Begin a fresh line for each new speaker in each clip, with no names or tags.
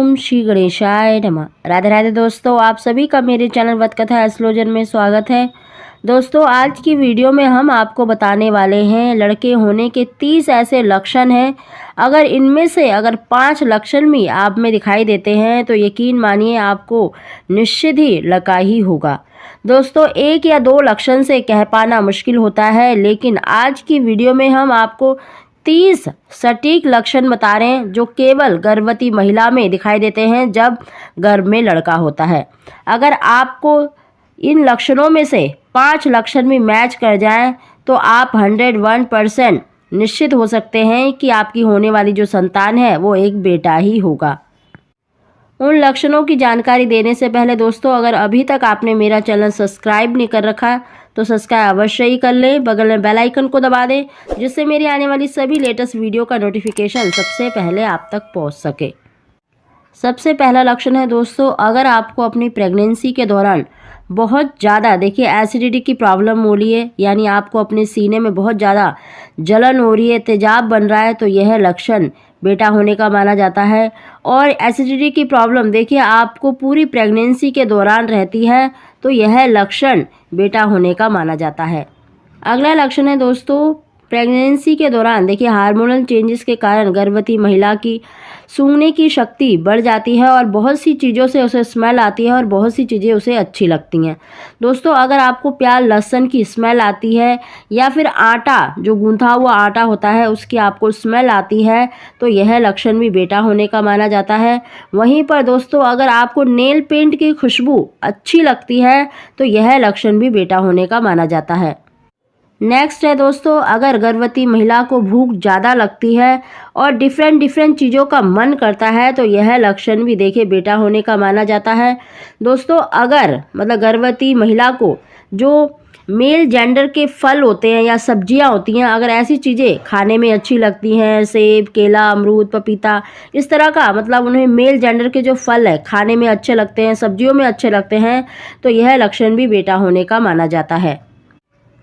ओम श्री गणेशाय नमः। राधे राधे दोस्तों, आप सभी का मेरे चैनल वतकथा एस्ट्रोलॉजर में स्वागत है। दोस्तों, आज की वीडियो में हम आपको बताने वाले हैं लड़के होने के 30 ऐसे लक्षण हैं। अगर इनमें से 5 लक्षण भी आप में दिखाई देते हैं तो यकीन मानिए आपको निश्चित ही लड़का ही होगा। दोस्तों, 1 या 2 लक्षण से कह पाना मुश्किल होता है, लेकिन आज की वीडियो में हम आपको 30 सटीक लक्षण बता रहे हैं जो केवल गर्भवती महिला में दिखाई देते हैं जब गर्भ में लड़का होता है। अगर आपको इन लक्षणों में से 5 लक्षण भी मैच कर जाएं तो आप 101% निश्चित हो सकते हैं कि आपकी होने वाली जो संतान है वो एक बेटा ही होगा। उन लक्षणों की जानकारी देने से पहले दोस्तों, अगर अभी तक आपने मेरा चैनल सब्सक्राइब नहीं कर रखा तो सब्सक्राइब अवश्य ही कर लें। बगल में बेल आइकन को दबा दें जिससे मेरी आने वाली सभी लेटेस्ट वीडियो का नोटिफिकेशन सबसे पहले आप तक पहुंच सके। सबसे पहला लक्षण है दोस्तों, अगर आपको अपनी प्रेगनेंसी के दौरान बहुत ज़्यादा एसिडिटी की प्रॉब्लम हो रही है, यानी आपको अपने सीने में बहुत ज़्यादा जलन हो रही है, तेजाब बन रहा है, तो यह लक्षण बेटा होने का माना जाता है। और एसिडिटी की प्रॉब्लम आपको पूरी प्रेगनेंसी के दौरान रहती है तो यह लक्षण बेटा होने का माना जाता है। अगला लक्षण है दोस्तों, प्रेगनेंसी के दौरान हार्मोनल चेंजेस के कारण गर्भवती महिला की सूंघने की शक्ति बढ़ जाती है और बहुत सी चीज़ों से उसे स्मेल आती है और बहुत सी चीज़ें उसे अच्छी लगती हैं। दोस्तों, अगर आपको प्याज लहसुन की स्मेल आती है या फिर आटा जो गूंथा हुआ आटा होता है उसकी आपको स्मेल आती है तो यह लक्षण भी बेटा होने का माना जाता है। वहीं पर दोस्तों, अगर आपको नेल पेंट की खुशबू अच्छी लगती है तो यह लक्षण भी बेटा होने का माना जाता है। नेक्स्ट है दोस्तों, अगर गर्भवती महिला को भूख ज़्यादा लगती है और डिफरेंट चीज़ों का मन करता है तो यह लक्षण भी बेटा होने का माना जाता है। दोस्तों, अगर गर्भवती महिला को जो मेल जेंडर के फल होते हैं या सब्जियां होती हैं, अगर ऐसी चीज़ें खाने में अच्छी लगती हैं, सेब, केला, अमरूद, पपीता, इस तरह का उन्हें मेल जेंडर के जो फल है खाने में अच्छे लगते हैं, सब्जियों में अच्छे लगते हैं, तो यह लक्षण भी बेटा होने का माना जाता है।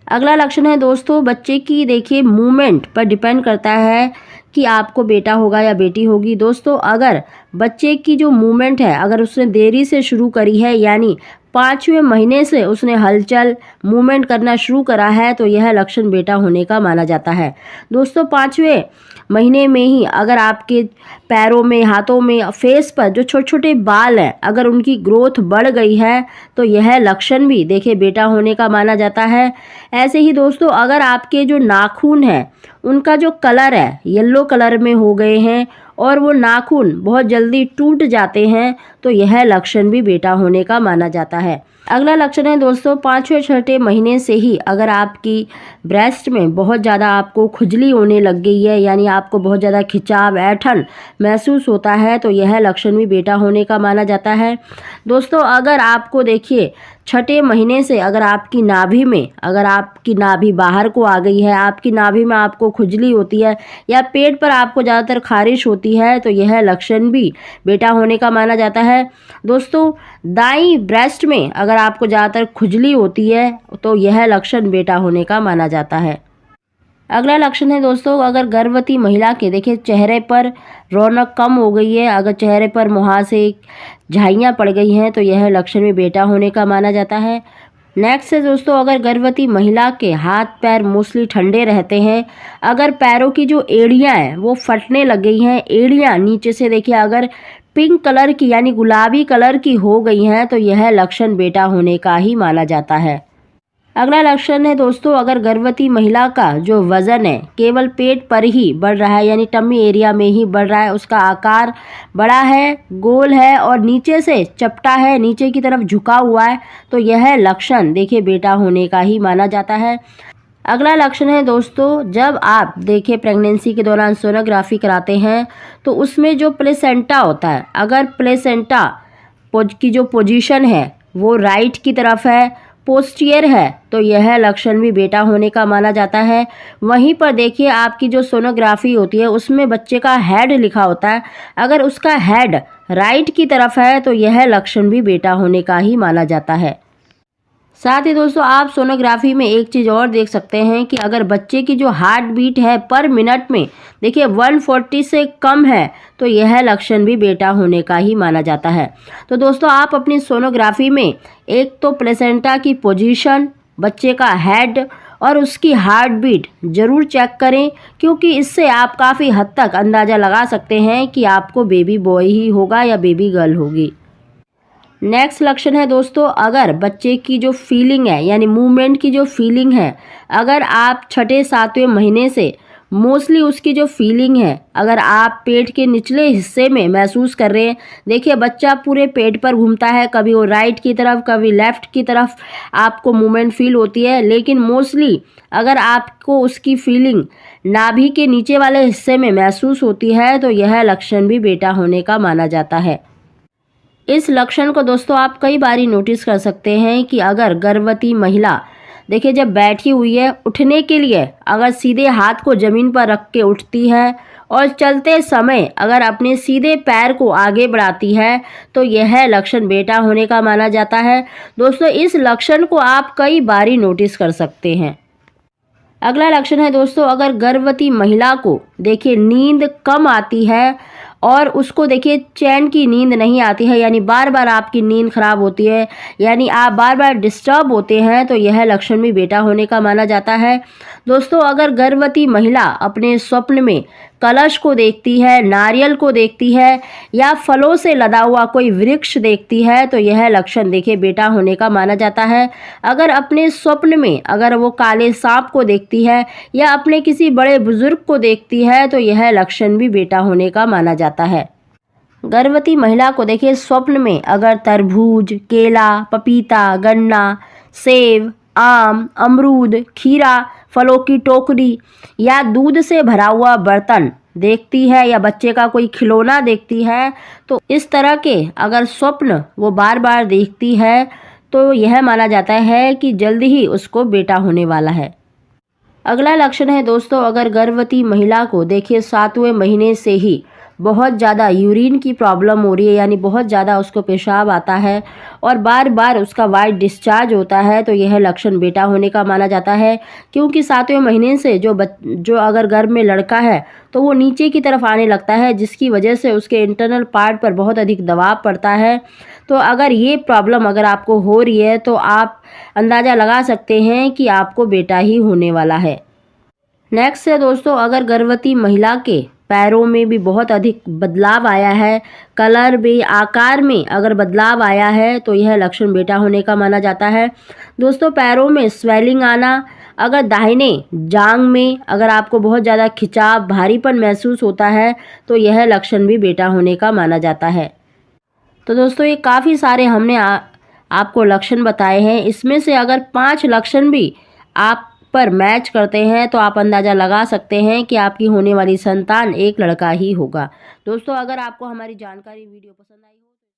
अगला लक्षण है दोस्तों, बच्चे की मूवमेंट पर डिपेंड करता है कि आपको बेटा होगा या बेटी होगी। दोस्तों, अगर बच्चे की जो मूवमेंट है अगर उसने देरी से शुरू करी है, यानी 5वें महीने से उसने हलचल मूवमेंट करना शुरू करा है तो यह लक्षण बेटा होने का माना जाता है। दोस्तों, 5वें महीने में ही अगर आपके पैरों में, हाथों में, फेस पर जो छोटे छोटे बाल हैं अगर उनकी ग्रोथ बढ़ गई है तो यह लक्षण भी बेटा होने का माना जाता है। ऐसे ही दोस्तों, अगर आपके जो नाखून हैं उनका जो कलर है येलो कलर में हो गए हैं और वो नाखून बहुत जल्दी टूट जाते हैं तो यह लक्षण भी बेटा होने का माना जाता है। अगला लक्षण है दोस्तों, 5वें-6वें महीने से ही अगर आपकी ब्रेस्ट में बहुत ज़्यादा आपको खुजली होने लग गई है, यानी आपको बहुत ज़्यादा खिंचाव, ऐंठन महसूस होता है तो यह लक्षण भी बेटा होने का माना जाता है। दोस्तों, अगर आपको 6ठे महीने से अगर आपकी नाभि में आपकी नाभि बाहर को आ गई है, आपकी नाभि में आपको खुजली होती है या पेट पर आपको ज़्यादातर खारिश होती है तो यह लक्षण भी बेटा होने का माना जाता है। दोस्तों, दाईं ब्रेस्ट में अगर आपको ज़्यादातर खुजली होती है तो यह लक्षण बेटा होने का माना जाता है। अगला लक्षण है दोस्तों, अगर गर्भवती महिला के चेहरे पर रौनक कम हो गई है, अगर चेहरे पर मुहासे, झाइयाँ पड़ गई हैं तो यह लक्षण भी बेटा होने का माना जाता है। नेक्स्ट है दोस्तों, अगर गर्भवती महिला के हाथ पैर मोस्टली ठंडे रहते हैं, अगर पैरों की जो एड़ियाँ हैं वो फटने लग गई हैं, एड़ियाँ नीचे से अगर पिंक कलर की यानी गुलाबी कलर की हो गई हैं तो यह लक्षण बेटा होने का ही माना जाता है। अगला लक्षण है दोस्तों, अगर गर्भवती महिला का जो वज़न है केवल पेट पर ही बढ़ रहा है, यानी टमी एरिया में ही बढ़ रहा है, उसका आकार बड़ा है, गोल है और नीचे से चपटा है, नीचे की तरफ झुका हुआ है तो यह लक्षण बेटा होने का ही माना जाता है। अगला लक्षण है दोस्तों, जब आप प्रेगनेंसी के दौरान सोनोग्राफी कराते हैं तो उसमें जो प्लेसेंटा होता है, अगर प्लेसेंटा की जो पोजीशन है वो राइट की तरफ है, पोस्टियर है तो यह लक्षण भी बेटा होने का माना जाता है। वहीं पर आपकी जो सोनोग्राफी होती है उसमें बच्चे का हेड लिखा होता है, अगर उसका हेड राइट की तरफ है तो यह लक्षण भी बेटा होने का ही माना जाता है। साथ ही दोस्तों आप सोनोग्राफी में एक चीज़ और देख सकते हैं कि अगर बच्चे की जो हार्ट बीट है पर मिनट में देखिए 140 से कम है तो यह लक्षण भी बेटा होने का ही माना जाता है। तो दोस्तों आप अपनी सोनोग्राफी में एक तो प्लेसेंटा की पोजीशन, बच्चे का हेड और उसकी हार्ट बीट ज़रूर चेक करें, क्योंकि इससे आप काफ़ी हद तक अंदाज़ा लगा सकते हैं कि आपको बेबी बॉय ही होगा या बेबी गर्ल होगी। नेक्स्ट लक्षण है दोस्तों, अगर बच्चे की जो फीलिंग है यानी मूवमेंट की जो फीलिंग है, अगर आप छठे सातवें महीने से मोस्टली उसकी जो फीलिंग है अगर आप पेट के निचले हिस्से में महसूस कर रहे हैं, देखिए बच्चा पूरे पेट पर घूमता है, कभी वो राइट की तरफ कभी लेफ्ट की तरफ आपको मूवमेंट फील होती है, लेकिन मोस्टली अगर आपको उसकी फीलिंग नाभि के नीचे वाले हिस्से में महसूस होती है तो यह लक्षण भी बेटा होने का माना जाता है। इस लक्षण को दोस्तों आप कई बारी नोटिस कर सकते हैं कि अगर गर्भवती महिला देखिए जब बैठी हुई है, उठने के लिए अगर सीधे हाथ को ज़मीन पर रख के उठती है और चलते समय अगर अपने सीधे पैर को आगे बढ़ाती है तो यह लक्षण बेटा होने का माना जाता है। दोस्तों इस लक्षण को आप कई बारी नोटिस कर सकते हैं। अगला लक्षण है दोस्तों, अगर गर्भवती महिला को देखिए नींद कम आती है और उसको देखिए चैन की नींद नहीं आती है, यानी बार बार आपकी नींद खराब होती है, यानी आप बार बार डिस्टर्ब होते हैं, तो यह लक्षण भी बेटा होने का माना जाता है। दोस्तों अगर गर्भवती महिला अपने स्वप्न में कलश को देखती है, नारियल को देखती है या फलों से लदा हुआ कोई वृक्ष देखती है तो यह लक्षण देखिए बेटा होने का माना जाता है। अगर अपने स्वप्न में अगर वो काले सांप को देखती है या अपने किसी बड़े बुजुर्ग को देखती है तो यह लक्षण भी बेटा होने का माना जाता है। गर्भवती महिला को देखिए स्वप्न में अगर तरबूज, केला, पपीता, गन्ना, सेब, आम, अमरूद, खीरा, फलों की टोकरी या दूध से भरा हुआ बर्तन देखती है या बच्चे का कोई खिलौना देखती है, तो इस तरह के अगर स्वप्न वो बार बार देखती है तो यह माना जाता है कि जल्दी ही उसको बेटा होने वाला है। अगला लक्षण है दोस्तों, अगर गर्भवती महिला को देखिए 7वें महीने से ही बहुत ज़्यादा यूरिन की प्रॉब्लम हो रही है, यानी बहुत ज़्यादा उसको पेशाब आता है और बार बार उसका वाइट डिस्चार्ज होता है तो यह लक्षण बेटा होने का माना जाता है, क्योंकि 7वें महीने से जो अगर गर्भ में लड़का है तो वो नीचे की तरफ आने लगता है, जिसकी वजह से उसके इंटरनल पार्ट पर बहुत अधिक दबाव पड़ता है। तो अगर ये प्रॉब्लम अगर आपको हो रही है तो आप अंदाज़ा लगा सकते हैं कि आपको बेटा ही होने वाला है। नेक्स्ट है दोस्तों, अगर गर्भवती महिला के पैरों में भी बहुत अधिक बदलाव आया है, कलर भी, आकार में अगर बदलाव आया है तो यह लक्षण बेटा होने का माना जाता है। दोस्तों पैरों में स्वेलिंग आना, अगर दाहिने जांघ में अगर आपको बहुत ज़्यादा खिंचाव, भारीपन महसूस होता है तो यह लक्षण भी बेटा होने का माना जाता है। तो दोस्तों ये काफ़ी सारे हमने आपको लक्षण बताए हैं, इसमें से अगर 5 लक्षण भी आप पर मैच करते हैं तो आप अंदाज़ा लगा सकते हैं कि आपकी होने वाली संतान एक लड़का ही होगा। दोस्तों अगर आपको हमारी जानकारी वीडियो पसंद आई हो